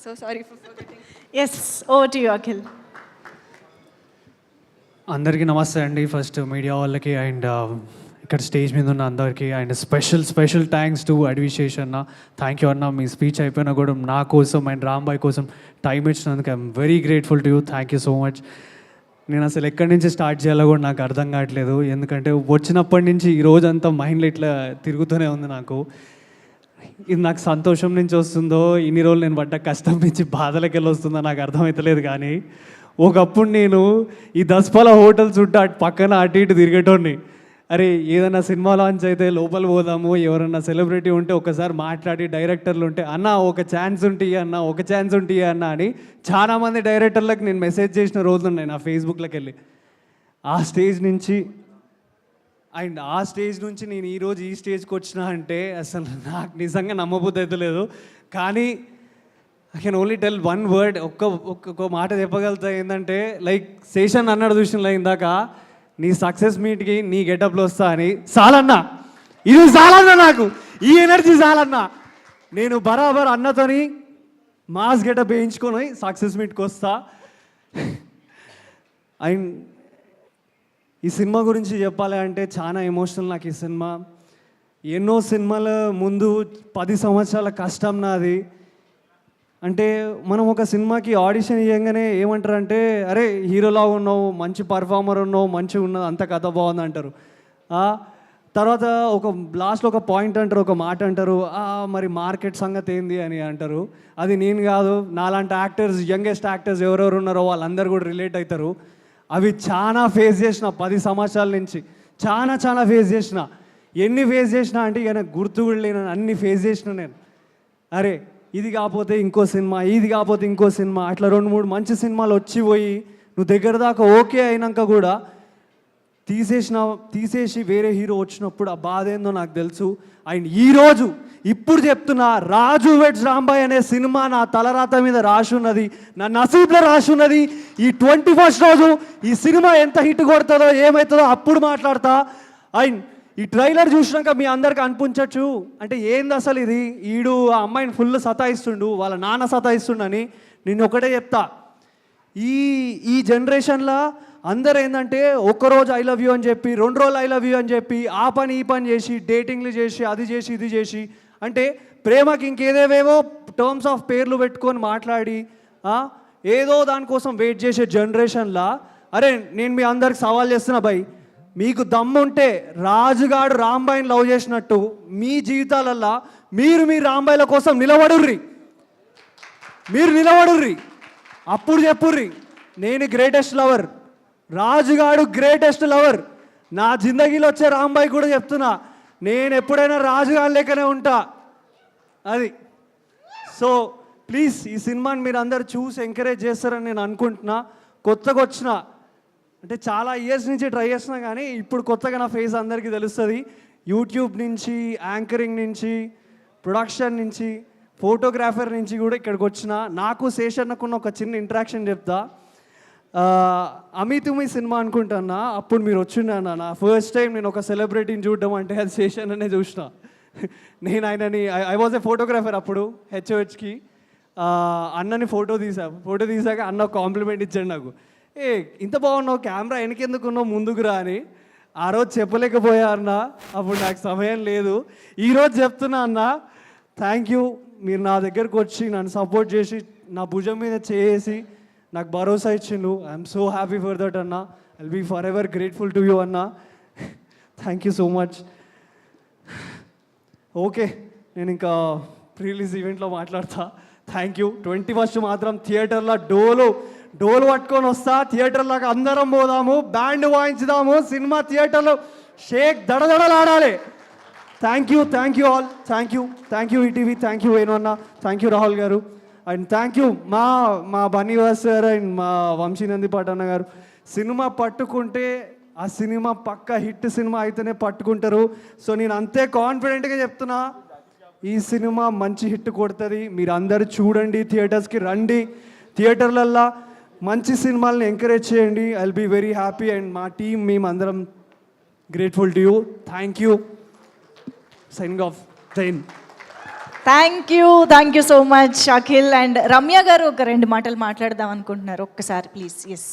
So sorry for forgetting. Yes, over to you, Akhil. అందరికీ నమస్తే అండి. ఫస్ట్ మీడియా వాళ్ళకి అండ్ ఇక్కడ స్టేజ్ మీద ఉన్న అందరికీ and special thanks to Adivi Sesh అన్న. థ్యాంక్ యూ అన్న. మీ స్పీచ్ అయిపోయినా కూడా నా కోసం అండ్ రాంబాయ్ కోసం టైం ఇచ్చినందుకు I'm very grateful to you. Thank you so much. నేను అసలు ఎక్కడి నుంచి స్టార్ట్ చేయాలో కూడా నాకు అర్థం కావట్లేదు. ఎందుకంటే వచ్చినప్పటి నుంచి ఈ రోజంతా మైండ్లో ఇట్లా తిరుగుతూనే ఉంది నాకు. ఇది నాకు సంతోషం నుంచి వస్తుందో, ఇన్ని రోజులు నేను పడ్డ కష్టం నుంచి బాధలకి వెళ్ళి వస్తుందో నాకు అర్థమవుతలేదు. కానీ ఒకప్పుడు నేను ఈ దస్పల హోటల్ చుట్టూ అటు పక్కన అటు ఇటు తిరిగేటోడిని. అరే ఏదైనా సినిమా లాంచ్ అయితే లోపల పోదాము, ఎవరన్నా సెలబ్రిటీ ఉంటే ఒకసారి మాట్లాడి, డైరెక్టర్లు ఉంటే అన్న ఒక ఛాన్స్ ఉంటాయి అన్న, ఒక ఛాన్స్ ఉంటాయి అన్న అని చాలామంది డైరెక్టర్లకు నేను మెసేజ్ చేసిన రోజులు ఉన్నాయి నా ఫేస్బుక్లోకి వెళ్ళి. ఆ స్టేజ్ నుంచి నేను ఈరోజు ఈ స్టేజ్కి వచ్చిన అంటే అసలు నాకు నిజంగా నమ్మబుద్ధి అయితే లేదు. కానీ I can only tell one word, ఒక్క మాట చెప్పగలుగుతా. ఏంటంటే లైక్ శేషన్ అన్నాడు చూసిన ఇందాక, నీ సక్సెస్ మీట్కి నీ గెటప్లో వస్తా అని. చాలన్నా, ఇది చాలన్నా, నాకు ఈ ఎనర్జీ చాలన్నా. నేను బరాబర్ అన్నతోని మాస్ గెటప్ వేయించుకొని సక్సెస్ మీట్కి వస్తా. అండ్ ఈ సినిమా గురించి చెప్పాలి అంటే చాలా ఎమోషనల్ నాకు ఈ సినిమా. ఎన్నో సినిమాల ముందు 10 సంవత్సరాల కష్టం నాది. అంటే మనం ఒక సినిమాకి ఆడిషన్ ఇవ్వగానే ఏమంటారంటే, అరే హీరోలా ఉన్నావు, మంచి పర్ఫార్మర్ ఉన్నావు, మంచిగా ఉన్నది, అంత కథ బాగుంది అంటారు. తర్వాత ఒక లాస్ట్లో ఒక పాయింట్ అంటారు, ఒక మాట అంటారు, మరి మార్కెట్ సంగతి ఏంది అని అంటారు. అది నేను కాదు, నాలాంటి యాక్టర్స్, యంగెస్ట్ యాక్టర్స్ ఎవరెవరు ఉన్నారో వాళ్ళందరూ కూడా రిలేట్ అవుతారు. అవి చాలా ఫేస్ చేసిన 10 సంవత్సరాల నుంచి చాలా ఫేస్ చేసిన. ఎన్ని ఫేస్ చేసినా అంటే ఇక నాకు గుర్తు కూడా లేను, అన్ని ఫేస్ చేసిన నేను. అరే ఇది కాకపోతే ఇంకో సినిమా, ఇది కాకపోతే ఇంకో సినిమా, అట్లా 2-3 మంచి సినిమాలు వచ్చిపోయి నువ్వు దగ్గర దాకా ఓకే అయినాక కూడా తీసేసి వేరే హీరో వచ్చినప్పుడు ఆ బాధ ఏందో నాకు తెలుసు. అండ్ ఈరోజు ఇప్పుడు చెప్తున్నా, రాజు వెడ్స్ రాంబాయ్ అనే సినిమా నా తలరాత మీద రాసి ఉన్నది, నా నసీబ్లో రాసి ఉన్నది. ఈ 21st రోజు ఈ సినిమా ఎంత హిట్ కొడుతుందో ఏమవుతుందో అప్పుడు మాట్లాడతా. అండ్ ఈ ట్రైలర్ చూసినాక మీ అందరికి అనిపించవచ్చు, అంటే ఏంది అసలు ఇది, ఈడు ఆ అమ్మాయిని ఫుల్ సతాయిస్తుండు, వాళ్ళ నాన్న సతాయిస్తుండని. నేను ఒకటే చెప్తా, ఈ జనరేషన్లో అందరు ఏంటంటే ఒక్కరోజు ఐ లవ్ యూ అని చెప్పి, 2 రోజులు ఐ లవ్ యూ అని చెప్పి, ఆ పని ఈ పని చేసి, డేటింగ్లు చేసి, అది చేసి ఇది చేసి, అంటే ప్రేమకి ఇంకేదేవేవో టర్మ్స్ ఆఫ్ పేర్లు పెట్టుకొని మాట్లాడి ఏదో దానికోసం వెయిట్ చేసే జనరేషన్లో, అరే నేను మీ అందరికి సవాల్ చేస్తున్నా భయ్, మీకు దమ్ముంటే రాజుగాడు రాంబాయిని లవ్ చేసినట్టు మీ జీవితాలల్లో మీరు మీ రాంబాయిల కోసం నిలబడుర్రి, అప్పుడు చెప్పుర్రి నేను గ్రేటెస్ట్ లవర్, రాజుగాడు గ్రేటెస్ట్ లవర్. నా జిందగీలో వచ్చే రాంబాయి కూడా చెప్తున్నా, నేను ఎప్పుడైనా రాజుగాడి లెక్కనే ఉంటా. అది సో ప్లీజ్ ఈ సినిమాని మీరు అందరు చూసి ఎంకరేజ్ చేస్తారని నేను అనుకుంటున్నా. కొత్తగా వచ్చిన అంటే చాలా ఇయర్స్ నుంచి ట్రై చేస్తున్నా, కానీ ఇప్పుడు కొత్తగా నా ఫేస్ అందరికీ తెలుస్తుంది. యూట్యూబ్ నుంచి, యాంకరింగ్ నుంచి, ప్రొడక్షన్ నుంచి, ఫోటోగ్రాఫర్ నుంచి కూడా ఇక్కడికి వచ్చిన. నాకు శేషన్నకున్న ఒక చిన్న ఇంటరాక్షన్ చెప్తా. అమితుమి సినిమా అనుకుంటున్నా, అప్పుడు మీరు వచ్చిండ నా ఫస్ట్ టైం నేను ఒక సెలబ్రిటీని చూడడం అంటే అది శేషన్ననే చూసిన. నేను ఆయనని ఐ వాజ్ ఏ ఫోటోగ్రాఫర్ అప్పుడు హెచ్ఓహెచ్కి. అన్నని ఫోటో తీసాక అన్న కాంప్లిమెంట్ ఇచ్చాడు నాకు, ఇంత బాగున్నావు, కెమెరా వెనకెందుకున్నావు, ముందుకు రా అని. ఆ రోజు చెప్పలేకపోయా అన్న, అప్పుడు నాకు సమయం లేదు. ఈరోజు చెప్తున్నా అన్న, థ్యాంక్ యూ. మీరు నా దగ్గరకు వచ్చి నన్ను సపోర్ట్ చేసి నా భుజం మీద చేసి నాకు భరోసా ఇచ్చిండు. I'm so happy for that అన్న. I'll be forever grateful to you అన్న. Thank you so much. Okay, నేను ఇంకా ప్రీ-రిలీజ్ ఈవెంట్లో మాట్లాడతా. Thank you. 21st మాత్రం థియేటర్లో డోలు పట్టుకొని వస్తా. థియేటర్లోకి అందరం పోదాము, బ్యాండ్ వాయించుదాము, సినిమా థియేటర్లో షేక్ దడదడలాడాలి. Thank you all. Thank you ETV, thank you Venu అన్న, థ్యాంక్ యూ రాహుల్ గారు, అండ్ థ్యాంక్ యూ మా బన్నీవాస్ గారు అండ్ మా వంశీనందిపాటి అన్న గారు. సినిమా పట్టుకుంటే ఆ సినిమా పక్క హిట్ సినిమా అయితేనే పట్టుకుంటారు. సో నేను అంతే కాన్ఫిడెంట్గా చెప్తున్నా, ఈ సినిమా మంచి హిట్ కొడుతుంది. మీరు అందరు చూడండి, థియేటర్స్కి రండి, థియేటర్లల్లో మంచి సినిమాలను ఎంకరేజ్ చేయండి. I will be very happy. And మా టీం మేమందరం grateful to you. Thank you. Signing off. Jai Hind. Thank you so much Akhil. And Ramya గారు ఒక 2 మాటలు మాట్లాడదాం అనుకుంటున్నారు, ఒక్కసారి ప్లీజ్. ఎస్.